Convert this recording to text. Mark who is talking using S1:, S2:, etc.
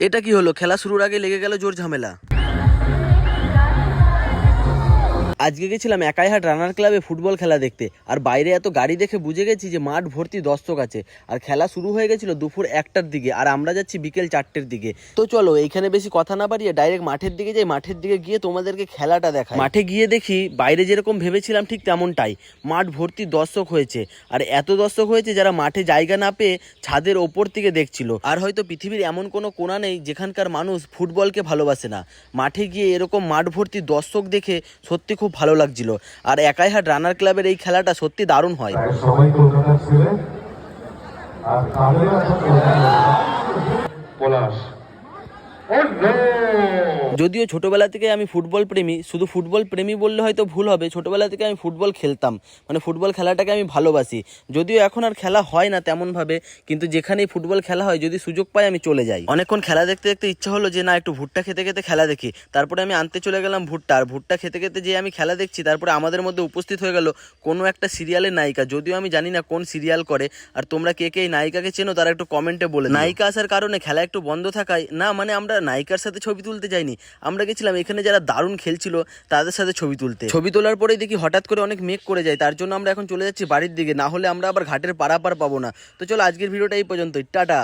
S1: এটা কি হলো? খেলা শুরুর আগে লেগে গেল জোর ঝামেলা। আজকে গেছিলাম একাইহাট রানার ক্লাবে ফুটবল খেলা দেখতে, আর বাইরে এত গাড়ি দেখে বুঝে গেছি যে মাঠ ভর্তি দর্শক আছে। আর খেলা শুরু হয়ে গেছিল দুপুর 1টার দিকে, আর আমরা যাচ্ছি বিকেল 4টের দিকে। তো চলো এইখানে বেশি কথা না বাড়িয়ে ডাইরেক্ট মাঠের দিকে যাই। মাঠের দিকে গিয়ে তোমাদেরকে খেলাটা দেখাই। মাঠে গিয়ে দেখি বাইরে যেরকম ভেবেছিলাম ঠিক তেমনটাই, মাঠ ভর্তি দর্শক হয়েছে। আর এত দর্শক হয়েছে যারা মাঠে জায়গা না পেয়ে ছাদের ওপর থেকে দেখছিল। আর হয়তো পৃথিবীর এমন কোনো কোণা নেই যেখানকার মানুষ ফুটবলকে ভালোবাসে না। মাঠে গিয়ে এরকম মাঠ ভর্তি দর্শক দেখে সত্যি খুব ভালো লাগছিল। আর একাইহাট রানার ক্লাবের এই খেলাটা সত্যি দারুণ হয়।
S2: সবাই কলকাতার ছেলে, আর তাদের পলাশ।
S1: যদিও ছোটবেলা থেকে আমি ফুটবল প্রেমী, শুধু ফুটবল প্রেমী বললে হয়তো ভুল হবে, ছোটবেলা থেকে আমি ফুটবল খেলতাম, মানে ফুটবল খেলাটাকে আমি ভালোবাসি। যদিও এখন আর খেলা হয় না তেমনভাবে, কিন্তু যেখানেই ফুটবল খেলা হয় যদি সুযোগ পাই আমি চলে যাই। অনেকক্ষণ খেলা দেখতে দেখতে ইচ্ছা হলো যে না একটু ভুট্টা খেতে খেতে খেলা দেখি। তারপরে আমি আনতে চলে গেলাম ভুট্টা, আর ভুট্টা খেতে খেতে যে আমি খেলা দেখছি, তারপরে আমাদের মধ্যে উপস্থিত হয়ে গেল কোনো একটা সিরিয়ালের নায়িকা। যদিও আমি জানি না কোন সিরিয়াল করে, আর তোমরা কে কে এই নায়িকাকে চেনো তারা একটু কমেন্টে বলে। নায়িকা আসার কারণে খেলা একটু বন্ধ থাকায়, না মানে আমরা নায়িকার সাথে ছবি তুলতে যাইনি, আমরা গেছিলাম এখানে যারা দারুণ খেলছিল তাদের সাথে ছবি তুলতে। ছবি তোলার পরেই দেখি হঠাৎ করে অনেক মেঘ করে যায়, তার জন্য আমরা এখন চলে যাচ্ছি বাড়ির দিকে, না হলে আমরা আবার ঘাটের পারাপার পাবো না। তো চলো আজকের ভিডিওটা এই পর্যন্তই, টাটা।